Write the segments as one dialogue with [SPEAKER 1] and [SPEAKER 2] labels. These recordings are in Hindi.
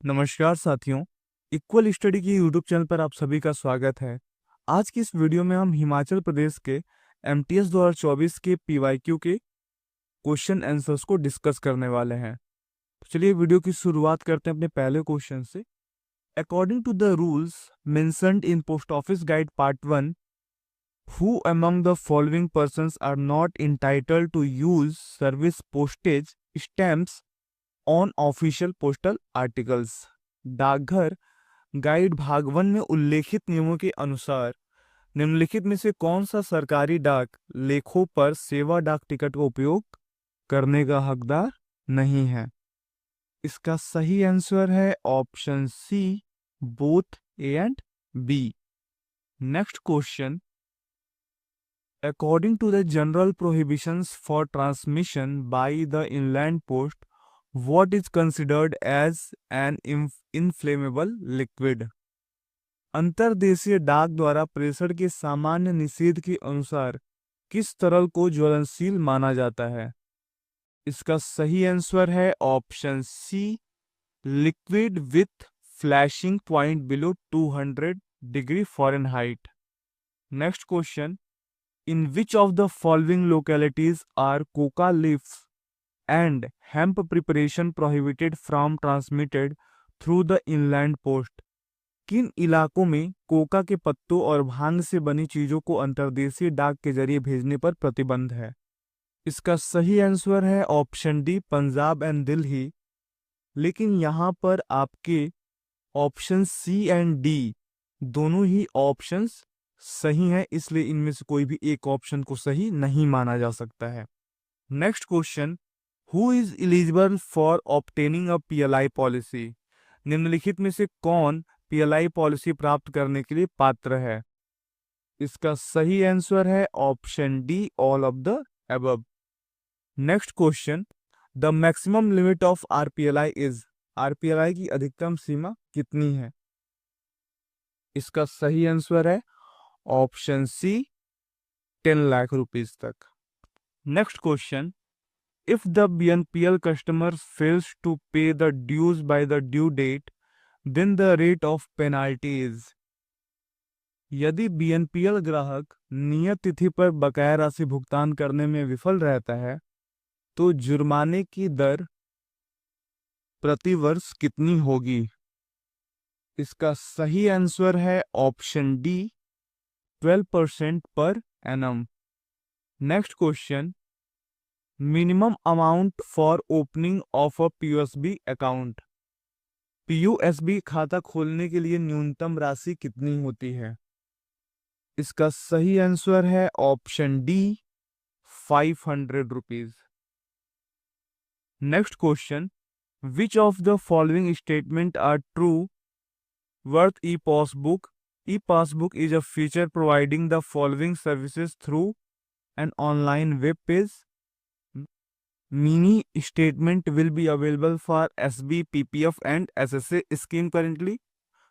[SPEAKER 1] नमस्कार साथियों, इक्वल स्टडी की यूट्यूब चैनल पर आप सभी का स्वागत है। आज की इस वीडियो में हम हिमाचल प्रदेश के एमटीएस 2024 के पीवाईक्यू के क्वेश्चन आंसर्स को डिस्कस करने वाले हैं। तो चलिए वीडियो की शुरुआत करते हैं अपने पहले क्वेश्चन से। According to the rules mentioned in post office guide part 1, who among the following persons are not entitled to use service postage stamps on official postal articles. डाकघर गाइड भाग 1 में उल्लेखित नियमों के अनुसार निम्नलिखित में से कौन सा सरकारी डाक लेखों पर सेवा डाक टिकट का उपयोग करने का हकदार नहीं है? इसका सही आंसर है option C, both A and B. Next question. According to the general prohibitions for transmission by the inland post, what is considered as an inflammable liquid? अंतर्देशीय डाक द्वारा प्रेषण के सामान्य निषेध के अनुसार किस तरल को ज्वलनशील माना जाता है? इसका सही आंसर है option C, liquid with flashing point below 200 degree Fahrenheit. Next question. In which of the following localities are coca leaves and hemp preparation prohibited from transmitted through the inland post? किन इलाकों में कोका के पत्तों और भांग से बनी चीजों को अंतर्देशीय डाक के जरिए भेजने पर प्रतिबंध है? इसका सही आंसर है option D, Punjab and Delhi. लेकिन यहां पर आपके ऑप्शन सी एंड डी दोनों ही ऑप्शंस सही हैं, इसलिए इनमें से कोई भी एक ऑप्शन को सही नहीं माना जा सकता है। Next question. Who is eligible for obtaining a PLI policy? निम्नलिखित में से कौन PLI पॉलिसी प्राप्त करने के लिए पात्र है? इसका सही आंसर है option D, all of the above. Next question. The maximum limit of RPLI is? RPLI की अधिकतम सीमा कितनी है? इसका सही आंसर है ऑप्शन सी, 10 लाख रुपीज तक। Next question. If the BNPL customer fails to pay the dues by the due date, then the rate of penalty is? यदि BNPL ग्राहक नियत तिथि पर बकाया राशि भुगतान करने में विफल रहता है तो जुर्माने की दर प्रति वर्ष कितनी होगी? इसका सही आंसर है option D, 12% per annum. Next question. Minimum amount for opening of a PUSB account? PUSB खाता खोलने के लिए न्यूनतम राशि कितनी होती है? इसका सही आंसर है option D, 500 rupees. Next question. Which of the following statement are true with e passbook? E passbook is a feature providing the following services through an online web page. Mini statement will be available for SB, PPF and SSA scheme currently.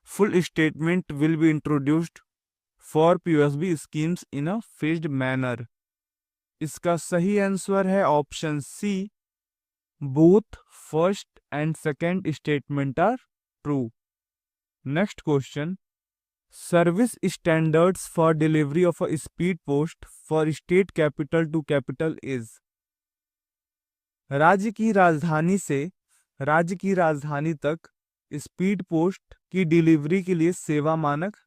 [SPEAKER 1] Full statement will be introduced for POSB schemes in a phased manner. इसका सही आंसर है option C, both first and second statement are true. Next question. Service standards for delivery of a speed post for state capital to capital is? राज्य की राजधानी से राज्य की राजधानी तक स्पीड पोस्ट की डिलीवरी के लिए सेवा मानक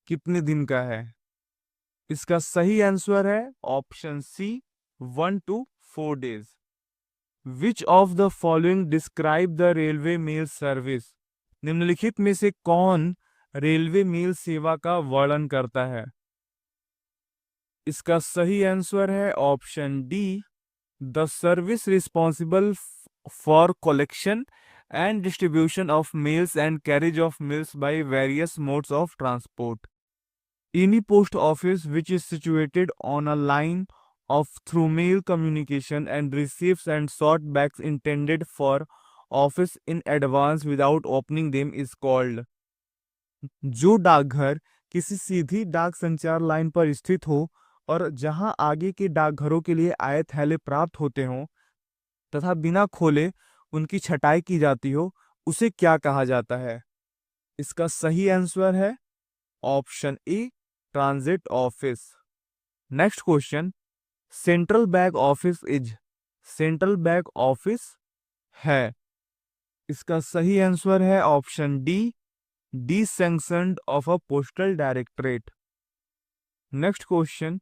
[SPEAKER 1] कितने दिन का है? इसका सही आंसर है option C, 1 to 4 days। Which of the following describe the railway mail service? निम्नलिखित में से कौन रेलवे मेल सेवा का वर्णन करता है? इसका सही आंसर है option D, the service responsible for collection and distribution of mails and carriage of mails by various modes of transport. Any post office which is situated on a line of through mail communication and receives and sort bags intended for office in advance without opening them is called? जो डाकघर किसी सीधी डाक संचार लाइन पर स्थित हो और जहां आगे के डाकघरों के लिए आए थैले प्राप्त होते हों तथा बिना खोले उनकी छटाई की जाती हो, उसे क्या कहा जाता है? इसका सही आंसर है option A, transit office. Next question, central bank office is, central bank office है। इसका सही आंसर है option D, desanctioned of a postal directorate. Next question,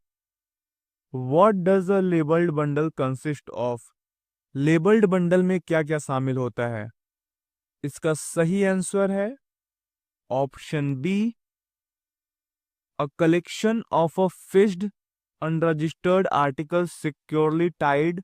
[SPEAKER 1] what does a labelled bundle consist of? Labelled bundle में क्या क्या शामिल होता है? इसका सही आंसर है option B, a collection of a fixed unregistered article securely tied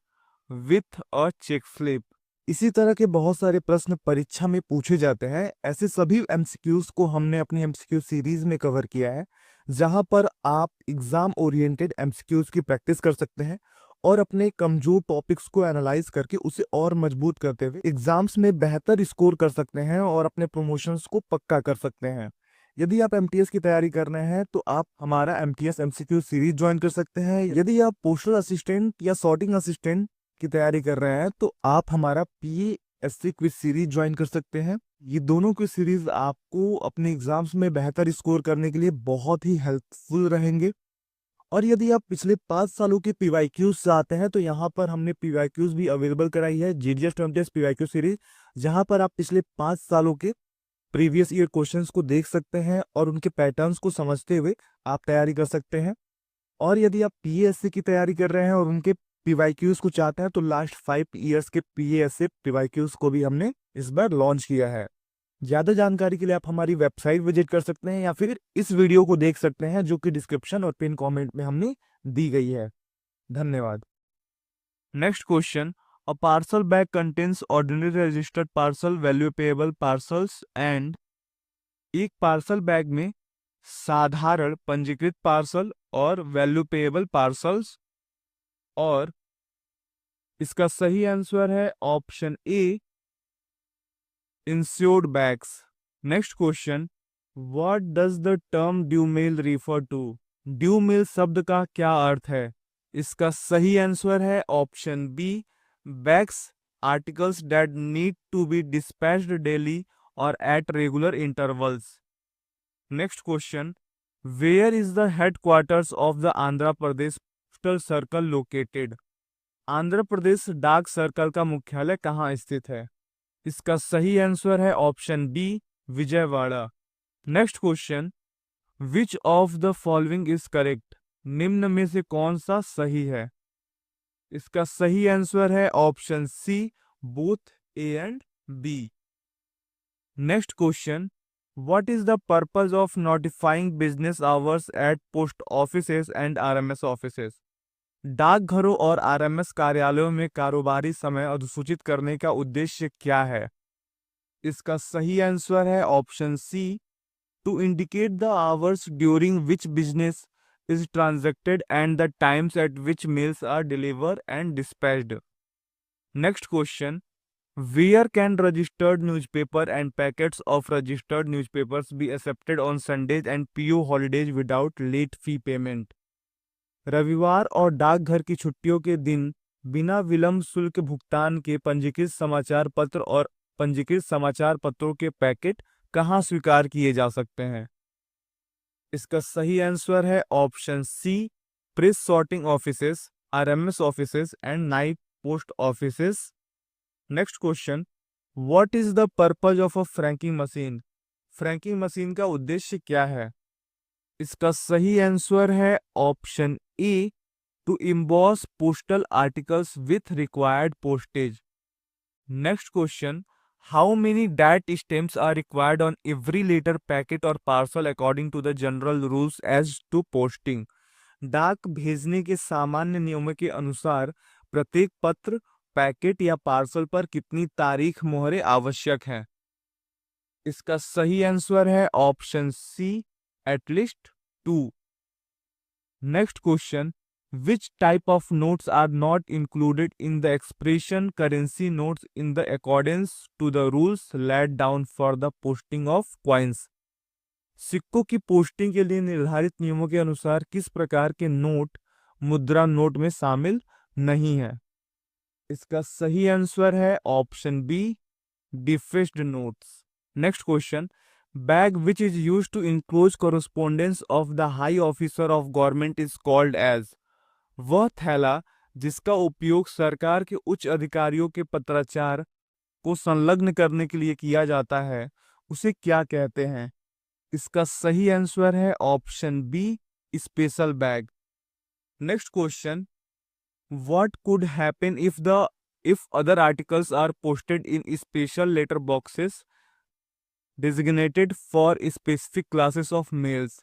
[SPEAKER 1] with a check slip. इसी तरह के बहुत सारे प्रश्न परीक्षा में पूछे जाते हैं। ऐसे सभी एमसीक्यूज को हमने अपनी एमसीक्यू सीरीज में कवर किया है, जहां पर आप एग्जाम ओरिएंटेड एमसीक्यूज की प्रैक्टिस कर सकते हैं और अपने कमजोर टॉपिक्स को एनालाइज करके उसे और मजबूत करते हुए एग्जाम्स में बेहतर स्कोर कर सकते हैं और अपने प्रमोशंस को पक्का कर सकते हैं। यदि आप एमटीएस की तैयारी कर रहे हैं तो आप हमारा एमटीएस एमसीक्यू सीरीज ज्वाइन कर सकते हैं। यदि आप पोस्टल असिस्टेंट या सॉर्टिंग असिस्टेंट की तैयारी कर रहे हैं तो आप हमारा पीएससी क्विज सीरीज ज्वाइन कर सकते हैं। ये दोनों क्विज सीरीज आपको अपने एग्जाम्स में बेहतर स्कोर करने के लिए बहुत ही हेल्पफुल रहेंगे। और यदि आप पिछले 5 सालों के पीवाईक्यूज से आते हैं तो यहाँ पर हमने पीवाईक्यूज भी अवेलेबल कराई है, जीडीएस एमटीएस पीवाईक्यू सीरीज, जहां पर आप पिछले 5 सालों के प्रीवियस ईयर क्वेश्चंस को देख सकते हैं और उनके पैटर्न्स को समझते हुए आप तैयारी कर सकते हैं। और यदि आप पीएससी की तैयारी कर रहे हैं और उनके पीवाईक्यूज को चाहते हैं तो लास्ट 5 इयर्स के पीएससी पीवाईक्यूज को भी हमने इस बार लॉन्च किया है। ज्यादा जानकारी के लिए आप हमारी वेबसाइट विजिट कर सकते हैं या फिर इस वीडियो को देख सकते हैं जो कि डिस्क्रिप्शन और पिन कमेंट में हमने दी गई है। धन्यवाद। Next question, a parcel bag contains ordinary registered parcel, value payable parcels and, एक पार्सल बैग में साधारण पंजीकृत पार्सल और वैल्यू पेएबल पार्सल्स, और इसका सही आंसर है option A, insured bags. Next question, what does the term due mail refer to? Due mail शब्द का क्या अर्थ है? इसका सही आंसर है option B, bags articles that need to be dispatched daily और at regular intervals. Next question, where is the headquarters of the Andhra Pradesh postal circle located? Andhra Pradesh डाक सर्कल का मुख्यालय कहाँ स्थित है? इसका सही आंसर है option B, Vijayawada. Next question, which of the following is correct? निम्न में से कौन सा सही है? इसका सही आंसर है option C, both A and B. Next question, what is the purpose of notifying business hours at post offices and RMS offices? डाकघरों और आरएमएस कार्यालयों में कारोबारी समय अधिसूचित करने का उद्देश्य क्या है? इसका सही आंसर है option C, to indicate the hours during which business is transacted and the times at which mails are delivered and dispatched. Next question, where can registered newspaper and packets of registered newspapers be accepted on Sundays and PO holidays without late fee payment? रविवार और डाकघर की छुट्टियों के दिन बिना विलंब शुल्क भुगतान के पंजीकृत समाचार पत्र और पंजीकृत समाचार पत्रों के पैकेट कहाँ स्वीकार किए जा सकते हैं? इसका सही आंसर है option C, press sorting offices, RMS offices and night post offices. Next question, what is the purpose of a franking machine? Franking machine का उद्देश्य क्या है? इसका सही आंसर है option A, to emboss postal articles with required postage. Next question, how many date stamps are required on every letter packet और parcel according to the general rules as to posting? डाक भेजने के सामान्य नियमों के अनुसार प्रत्येक पत्र, पैकेट या पार्सल पर कितनी तारीख मोहरें आवश्यक हैं? इसका सही आंसर है option C, at least 2। Next question, which type of notes are not included in the expression currency notes in the accordance to the rules laid down for the posting of coins? सिक्कों की पोस्टिंग के लिए निर्धारित नियमों के अनुसार किस प्रकार के नोट मुद्रा नोट में शामिल नहीं है? इसका सही आंसर है option B, defaced notes. Next question. Bag which is used to enclose correspondence of the high officer of government is called as. वह थैला जिसका उपयोग सरकार के उच्च अधिकारियों के पत्राचार को संलग्न करने के लिए किया जाता है उसे क्या कहते हैं? इसका सही आंसर है option B, special bag. Next question. What could happen if other articles are posted in special letter boxes designated for specific classes of mails?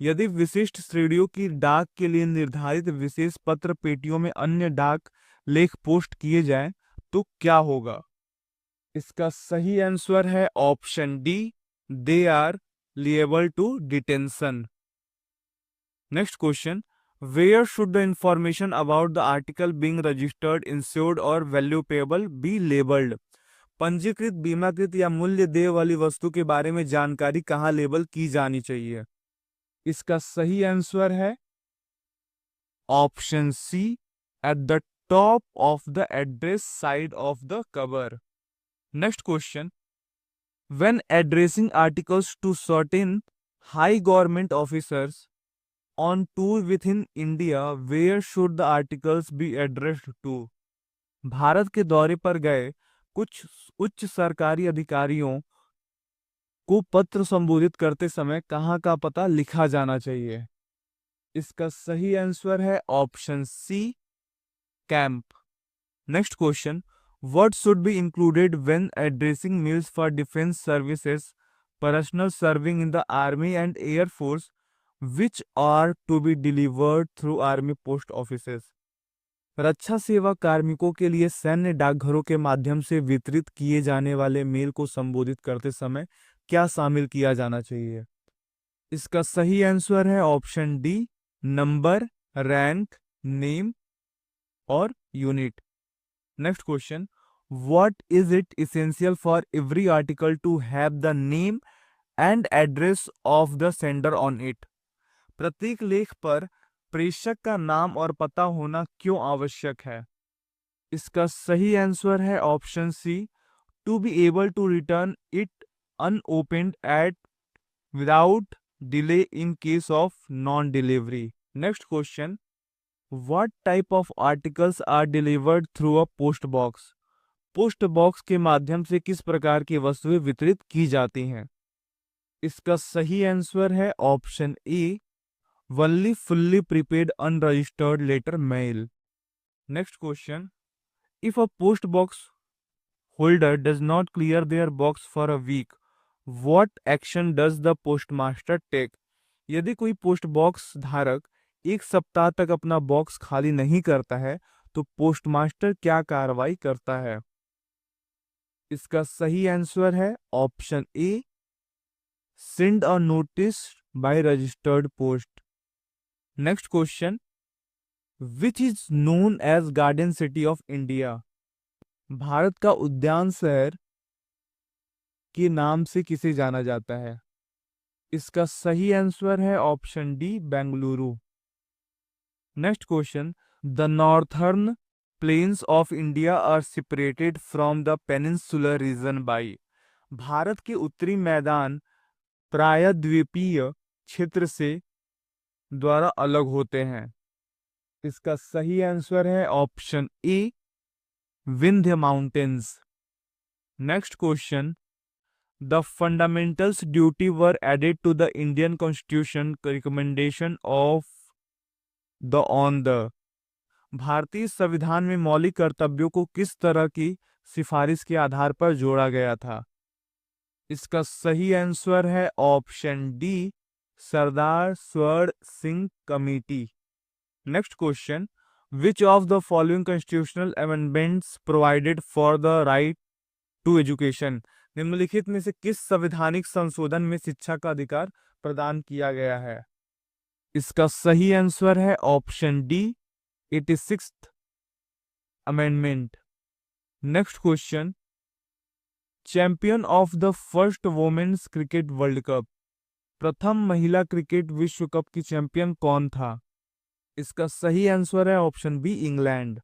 [SPEAKER 1] यदि विशिष्ट श्रेणियों की डाक के लिए निर्धारित विशेष पत्र पेटियों में अन्य डाक लेख पोस्ट किए जाएं तो क्या होगा? इसका सही आंसर है option D, they are liable to detention. Next question. Where should the information about the article being registered, insured or valuable be labeled? पंजीकृत, बीमाकृत या मूल्य देय वाली वस्तु के बारे में जानकारी कहाँ लेबल की जानी चाहिए? इसका सही आंसर है option C, at the top of the address side of the cover. Next question. When addressing articles to certain high government officers on tour within India, where should the articles be addressed to? Bharat के दौरे पर गए कुछ उच्च सरकारी अधिकारियों को पत्र संबोधित करते समय कहाँ का पता लिखा जाना चाहिए? इसका सही आंसर है option C, camp. Next question. What should be included when addressing meals for defense services personnel serving in the Army and Air Force which are to be delivered through Army post offices? रक्षा सेवा कार्मिकों के लिए सैन्य डाकघरों के माध्यम से वितरित किए जाने वाले मेल को संबोधित करते समय क्या शामिल किया जाना चाहिए? इसका सही आंसर है option D, number, rank, name और unit. Next question. What is it essential for every article to have the name and address of the sender on it? प्रत्येक लेख पर प्रेषक का नाम और पता होना क्यों आवश्यक है? इसका सही आंसर है option C, to be able to return it unopened at without delay in case of non delivery. Next question. What type of articles are delivered through a post box? Post box के माध्यम से किस प्रकार की वस्तुएं वितरित की जाती हैं? इसका सही आंसर है option A, only fully prepaid unregistered letter mail. Next question. If a post box holder does not clear their box for a week, what action does the postmaster take? यदि कोई पोस्ट बॉक्स धारक एक सप्ताह तक अपना बॉक्स खाली नहीं करता है तो पोस्टमास्टर क्या कार्रवाई करता है? इसका सही आंसर है option A, send a notice by registered post. Next question. Which is known as garden city of India? Bharat का उद्यान शहर के नाम से किसे जाना जाता है? इसका सही आंसर है option D, Bengaluru. Next question. The northern plains of India are separated from the peninsular region by. Bharat के उत्तरी मैदान प्रायद्वीपीय क्षेत्र से द्वारा अलग होते हैं. इसका सही आंसर है option A, Vindhya mountains. Next question. The fundamentals duty were added to the Indian Constitution recommendation of the भारतीय संविधान में मौलिक कर्तव्यों को किस तरह की सिफारिश के आधार पर जोड़ा गया था? इसका सही आंसर है option D, Sardar Swaran Singh committee. Next question. Which of the following constitutional amendments provided for the right to education? निम्नलिखित में से किस संवैधानिक संशोधन में शिक्षा का अधिकार प्रदान किया गया है? इसका सही आंसर है option D, 86th amendment. Next question. Champion of the first women's cricket world cup, प्रथम महिला क्रिकेट विश्व कप की चैंपियन कौन था? इसका सही आंसर है option B, England.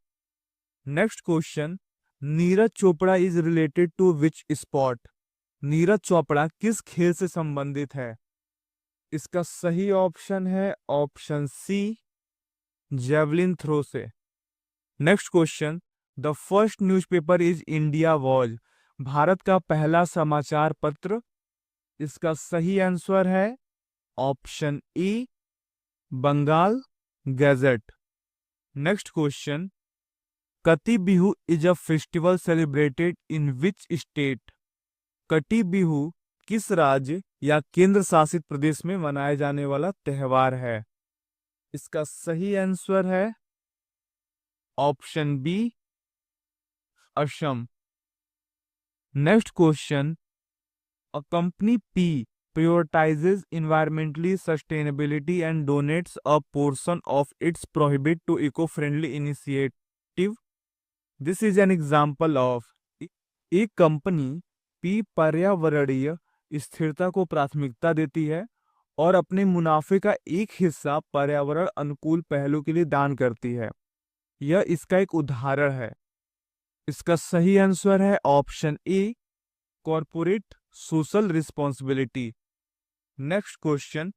[SPEAKER 1] Next question. Neeraj Chopra is related to which sport? Neeraj Chopra किस खेल से संबंधित है? इसका सही ऑप्शन है ऑप्शन सी, जेवलिन थ्रो से। Next question, the first newspaper is India was? भारत का पहला समाचार पत्र? इसका सही आंसर है option E, Bengal Gazette. Next question, Kati Bihu is a festival celebrated in which state? Kati Bihu किस राज्य या केंद्र शासित प्रदेश में मनाया जाने वाला त्योहार है? इसका सही आंसर है option B, Assam. Next question, a company P prioritizes environmentally sustainability and donates a portion of its profit to eco-friendly initiative. This is an example of एक कंपनी P पर्यावरणीय स्थिरता को प्राथमिकता देती है और अपने मुनाफे का एक हिस्सा पर्यावरण अनुकूल पहलों के लिए दान करती है। यह इसका एक उदाहरण है। इसका सही आंसर है option A, corporate social responsibility. Next question,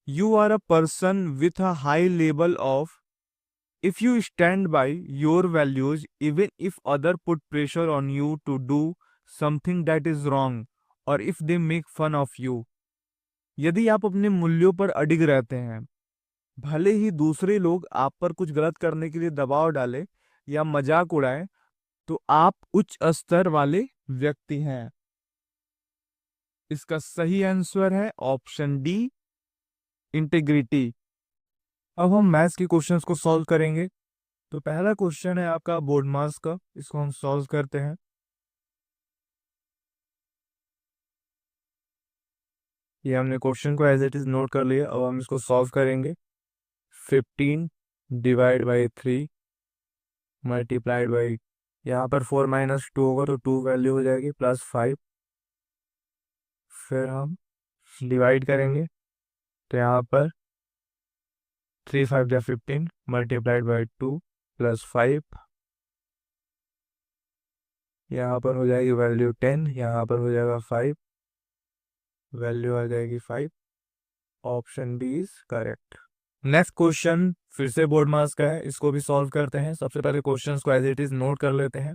[SPEAKER 1] you are a person with a high level of, if you stand by your values even if other put pressure on you to do something that is wrong or if they make fun of you. यदि आप अपने मूल्यों पर अडिग रहते हैं, भले ही दूसरे लोग आप पर कुछ गलत करने के लिए दबाव डालें या मजाक उड़ाएं, तो आप उच्च स्तर वाले व्यक्ति हैं। इसका सही आंसर है ऑप्शन डी, इंटीग्रिटी। अब हम मैथ्स के क्वेश्चंस को सॉल्व करेंगे। तो पहला क्वेश्चन है आपका बोर्ड मास का, इसको हम सॉल्व करते हैं। ये हमने क्वेश्चन को एज इट इज नोट कर लिया, अब हम इसको सॉल्व करेंगे। 15 डिवाइड बाई 3 मल्टीप्लाइड बाई, यहाँ पर 4 माइनस 2 होगा तो 2 वैल्यू हो जाएगी, प्लस 5। फिर हम डिवाइड करेंगे तो यहाँ पर 3 5 या 15 मल्टीप्लाइड बाई 2 प्लस 5, यहाँ पर हो जाएगी वैल्यू 10, यहाँ पर हो जाएगा 5, वैल्यू आ जाएगी 5। Option B is correct. Next question फिर से बोर्ड मास का है, इसको भी सॉल्व करते हैं। सबसे पहले क्वेश्चंस को एज इट इज नोट कर लेते हैं।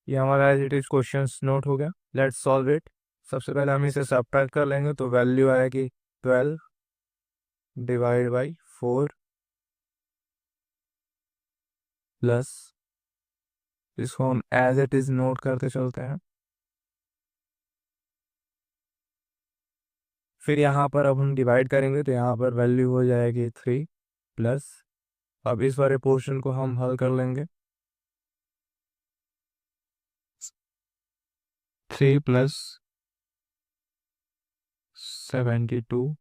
[SPEAKER 1] ये हमारा as it is questions note हो गया, लेट्स सॉल्व इट। सबसे पहले हम इसे सबट्रैक्ट कर लेंगे तो वैल्यू आएगी 12 डिवाइड बाई 4 प्लस, इसको हम एज इट इज नोट करते चलते हैं। फिर यहाँ पर अब हम डिवाइड करेंगे तो यहाँ पर वैल्यू हो जाएगी 3 प्लस, अब इस वाले पोर्शन को हम हल कर लेंगे। 3 प्लस 72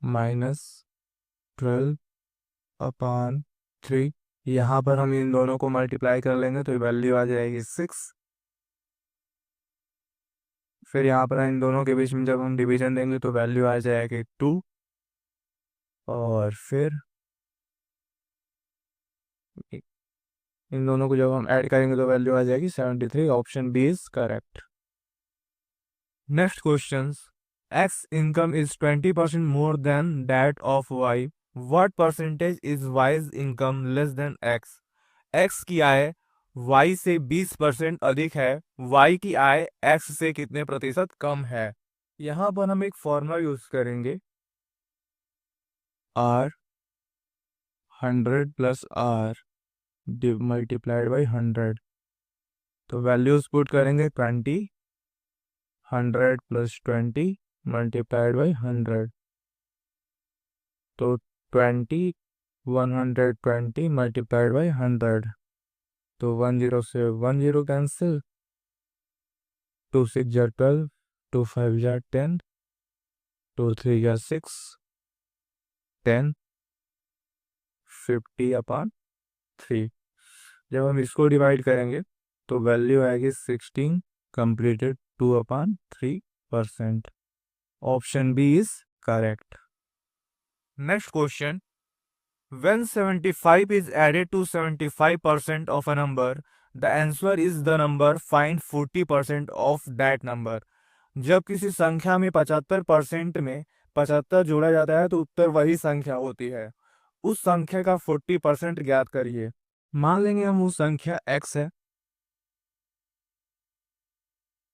[SPEAKER 1] माइनस 12 अपॉन 3, यहाँ पर हम इन दोनों को मल्टीप्लाई कर लेंगे तो वैल्यू आ जाएगी 6। फिर यहाँ पर इन दोनों के बीच में जब हम डिवीजन देंगे तो वैल्यू आ जाएगी 2, और फिर इन दोनों को जब हम ऐड करेंगे तो वैल्यू आ जाएगी 73। Option B is correct. Next question, X income is 20% more than that of Y, what percentage is Y's income less than X? X की आय वाई से 20% अधिक है, वाई की आय एक्स से कितने प्रतिशत कम है? यहाँ पर हम एक फॉर्मूला यूज करेंगे, R 100 plus R multiplied by 100, तो वैल्यूज पुट करेंगे 20, 100 प्लस 20 मल्टीप्लाइड बाई 100, तो 20 120 मल्टीप्लाइड बाई 100, तो 10 से 10 कैंसिल, 2 6 जा 12, 2 5 जा 10, 2 3 जा 6, 10, 50 अपॉन 3। जब हम इसको डिवाइड करेंगे तो वैल्यू आएगी 16 completed 2/3%। Option B is correct. Next question, When 75 is added to 75% of a number, the answer is the number. Find 40% of that number. जब किसी संख्या में 75% में 75 जोड़ा जाता है तो उत्तर वही संख्या होती है। उस संख्या का 40% ज्ञात करिए। मान लेंगे हम उस संख्या x है।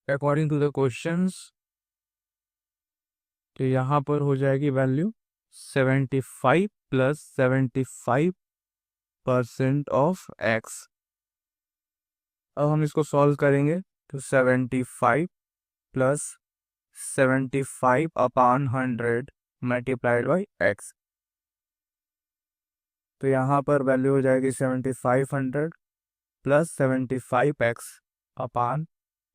[SPEAKER 1] अकॉर्डिंग टू द क्वेश्चंस, तो यहाँ पर हो जाएगी वैल्यू 75 प्लस 75% ऑफ x। अब हम इसको सॉल्व करेंगे तो 75 plus 75 upon 100 multiplied by x। तो यहाँ पर वैल्यू हो जाएगी 7500 plus 75x upon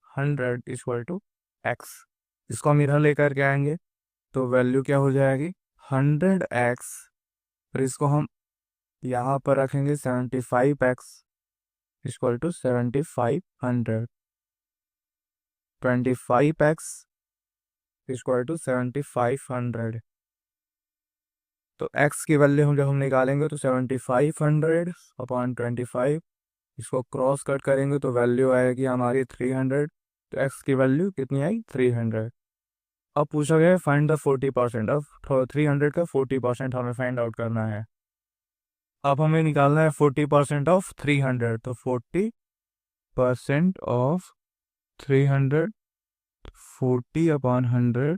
[SPEAKER 1] 100 equal to x। इसको हम इधर लेकर के आएंगे तो वैल्यू क्या हो जाएगी 100x, फिर इसको हम यहाँ पर रखेंगे 75x equal to 7500, 25x equal to 7500। तो x की वैल्यू हम जब हम निकालेंगे तो 7500 अपॉन 25, इसको क्रॉस कट करेंगे तो वैल्यू आएगी हमारी 300। तो x की वैल्यू कितनी आई 300। अब पूछा गया है फाइंड द 40%। अब 300 का 40% हमें फाइंड आउट करना है। अब हमें निकालना है 40% ऑफ 300। तो 40% of 300, 40 upon 100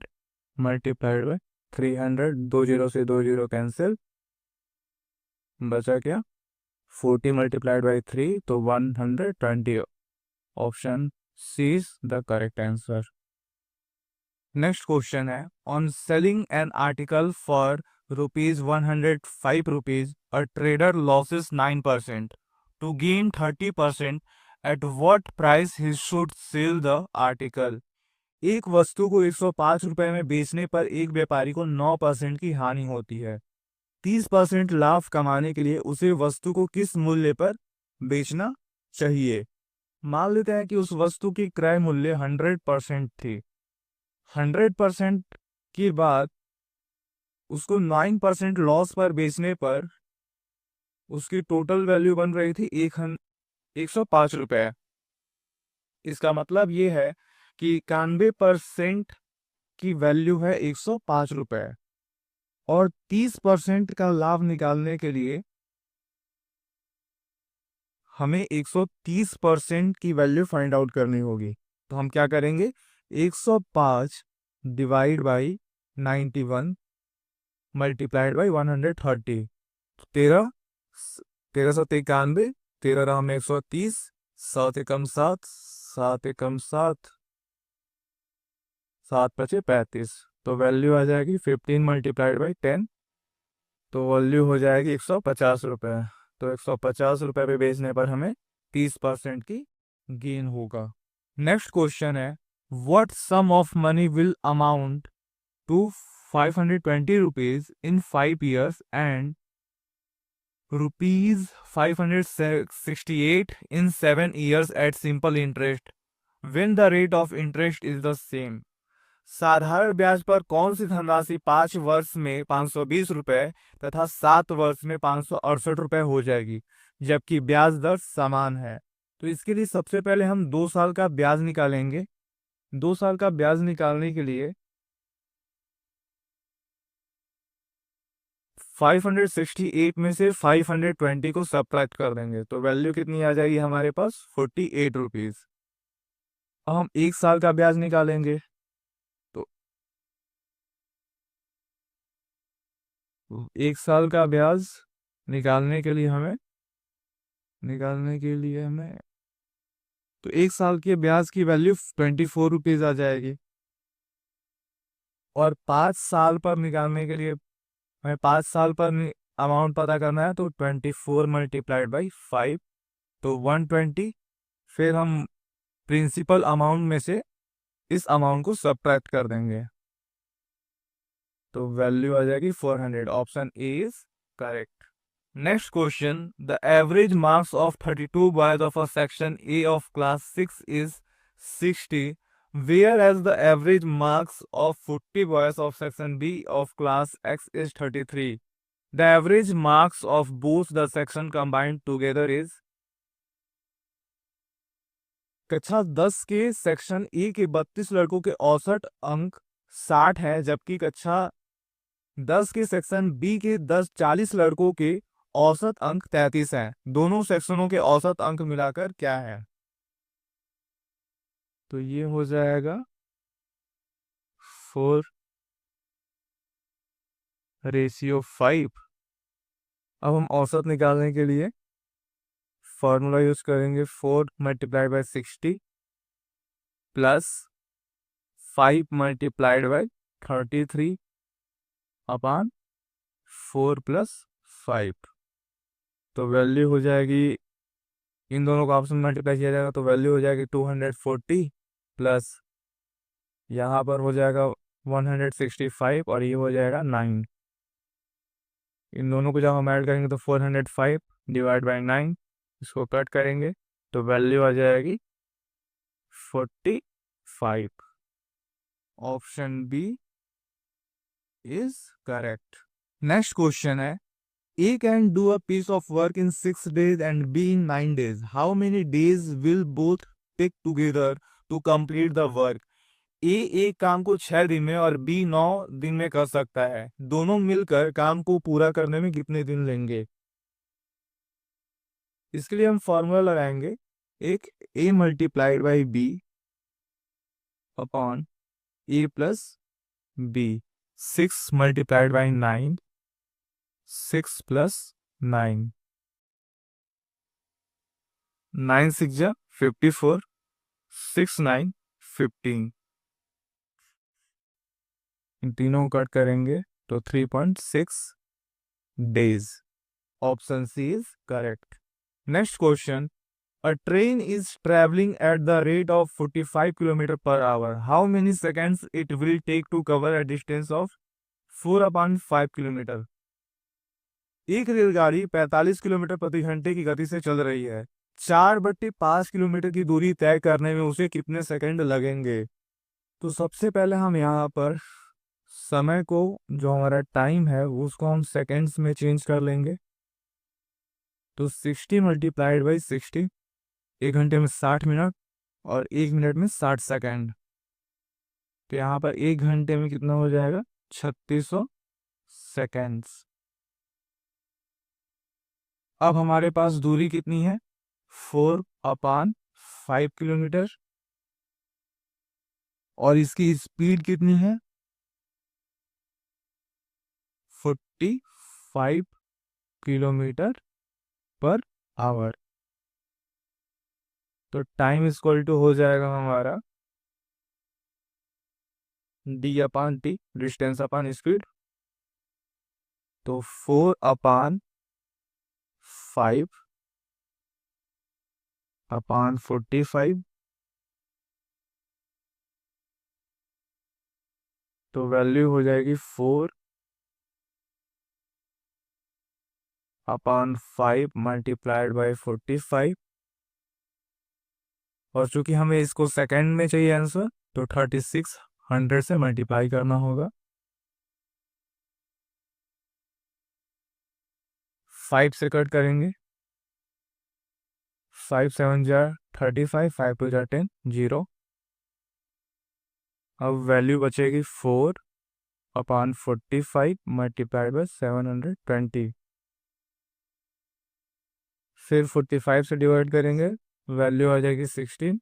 [SPEAKER 1] multiplied by 300। 2 zero से 2 जीरो कैंसिल, बचा क्या 40 मल्टीप्लाइड बाई 3 तो 120। Option C is the correct answer. Next question है on selling an article for ₹105 a trader loses 9%. To gain 30%, at what price he should sell the article? एक वस्तु को 105 रुपए में बेचने पर एक व्यापारी को 9% की हानि होती है। 30% लाभ कमाने के लिए उसे वस्तु को किस मूल्य पर बेचना चाहिए? मान लेते हैं कि उस वस्तु की क्रय मूल्य 100% थी। 100% के बाद उसको 9% लॉस पर बेचने पर उसकी टोटल वैल्यू बन रही थी 105 रुपए। इसका मतलब ये है कि 91% की वैल्यू है 105 रुपए और 30% का लाभ निकालने के लिए हमें 130% की वैल्यू फाइंड आउट करनी होगी। तो हम क्या करेंगे 105 divide by 91 multiplied by 130। 1391, 13 Ram 130, 7 एकम 7, 7 एकम 7, 7 पचे 35। तो वैल्यू आ जाएगी 15 मल्टीप्लाइड बाई 10। तो वैल्यू हो जाएगी 150 रुपये। तो 150 रुपये पे बेचने पर हमें 30% की गेन होगा। नेक्स्ट क्वेश्चन है what sum of money will amount to 520 rupees in 5 years and rupees 568 in 7 years at simple interest when the rate of interest is the same। साधारण ब्याज पर कौन सी धनराशि 5 वर्ष में 520 रुपए तथा 7 वर्ष में 568 रुपए हो जाएगी जबकि ब्याज दर समान है? तो इसके लिए सबसे पहले हम 2 साल का ब्याज निकालेंगे। 2 साल का ब्याज निकालने के लिए 568 में से 520 को सब्ट्रैक्ट कर देंगे तो वैल्यू कितनी आ जाएगी हमारे पास 48 रुपीज। अब हम 1 साल का ब्याज निकालेंगे तो 1 साल का ब्याज निकालने के लिए हमें तो 1 साल के ब्याज की वैल्यू 24 रुपीज आ जाएगी और 5 साल पर निकालने के लिए हमें 5 साल पर अमाउंट पता करना है तो 24 मल्टीप्लाइड बाई 5 तो 120। फिर हम प्रिंसिपल अमाउंट में से इस अमाउंट को सब्ट्रैक्ट कर देंगे तो वैल्यू आ जाएगी 400। Option A is correct. Next question the average marks of 32 boys of a section A of class 6 is 60 whereas the average marks of 40 boys of section B of class X is 33। The average marks of both the section combined together is. कक्षा 10 के सेक्शन ए के 32 लड़कों के औसत अंक 60 है, जबकि कक्षा 10 के सेक्शन बी के 40 लड़कों के औसत अंक 33 है। दोनों सेक्शनों के औसत अंक मिलाकर क्या है? तो ये हो जाएगा 4:5। अब हम औसत निकालने के लिए फॉर्मूला यूज करेंगे। 4 × 60 + 5 × 33/4 + 5। तो वैल्यू हो जाएगी, इन दोनों को आपस में मल्टीप्लाई किया जाएगा तो वैल्यू हो जाएगी 240 प्लस यहाँ पर हो जाएगा 165 और ये हो जाएगा 9। इन दोनों को जब हम ऐड करेंगे तो 405 डिवाइड बाई 9, इसको कट करेंगे तो वैल्यू आ जाएगी 45। Option B is correct. Next question है, A can do a piece of work in 6 days and B in 9 days. How many days will both take together to complete the work? A एक काम को 6 दिन में और B 9 दिन में कर सकता है। दोनों मिलकर काम को पूरा करने में कितने दिन लेंगे? इसके लिए हम फॉर्मूला लगाएंगे, एक A multiplied by B upon A plus B। 6 multiplied by 9, 6 + 9, 9 × 6 = 54, 6 × 9 = 15। इन तीनों को कट करेंगे तो 3.6 days। Option C is correct. Next question, a train is travelling at the rate of 45 km/h। How many seconds it will take to cover a distance of 4/5 kilometre. एक रेलगाड़ी 45 किलोमीटर प्रति घंटे की गति से चल रही है। 4/5 किलोमीटर की दूरी तय करने में उसे कितने सेकंड लगेंगे? तो सबसे पहले हम यहाँ पर समय को, जो हमारा टाइम है उसको हम सेकंड्स में चेंज कर लेंगे। तो 60 मल्टीप्लाइड बाई 60, एक घंटे में 60 मिनट और एक मिनट में 60 सेकंड। तो यहाँ पर एक घंटे में कितना हो जाएगा? 3600 सेकेंड्स। अब हमारे पास दूरी कितनी है? 4/5 किलोमीटर और इसकी स्पीड कितनी है? 45 km/h। तो टाइम इक्वल टू हो जाएगा हमारा d/t, डिस्टेंस अपॉन स्पीड। तो 4/5/45, तो वैल्यू हो जाएगी 4/5 मल्टीप्लाइड बाई 45। और चूंकि हमें इसको सेकंड में चाहिए आंसर, तो 3600 से मल्टीप्लाई करना होगा। 5 से कट करेंगे, 5 × 7 = 35, 5 × 2 = 10, 0। अब वैल्यू बचेगी 4/45 मल्टीप्लाइड बाई 720। फिर 45 से डिवाइड करेंगे, वैल्यू आ जाएगी 16।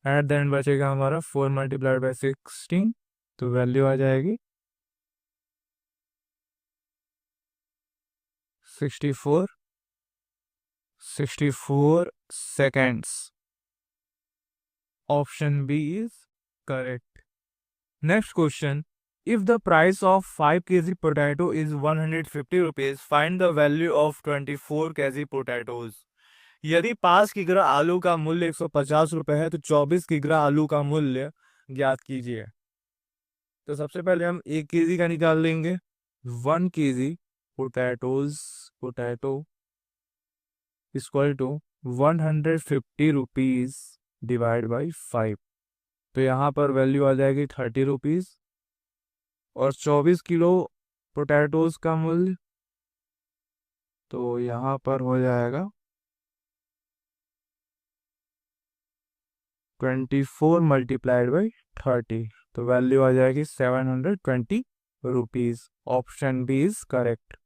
[SPEAKER 1] एट द एंड बचेगा हमारा 4 मल्टीप्लाइड बाई 16, तो वैल्यू आ जाएगी 64 seconds। Option B is correct. Next question, if the price of 5 kg potato is 150 rupees, find the value of 24 kg potatoes। यदि 5 किग्रा आलू का मूल्य 150 रुपए है तो 24 किग्रा आलू का मूल्य ज्ञात कीजिए। तो सबसे पहले हम 1 kg का निकाल लेंगे। 1 kg potato equal to 150 rupees divide by 5। तो यहाँ पर वैल्यू आ जाएगी 30 रुपीज। और 24 किलो पोटैटोज का मूल्य, तो यहाँ पर हो जाएगा 24 मल्टीप्लाइड बाई 30, तो वैल्यू आ जाएगी 720 rupees. Option B is correct.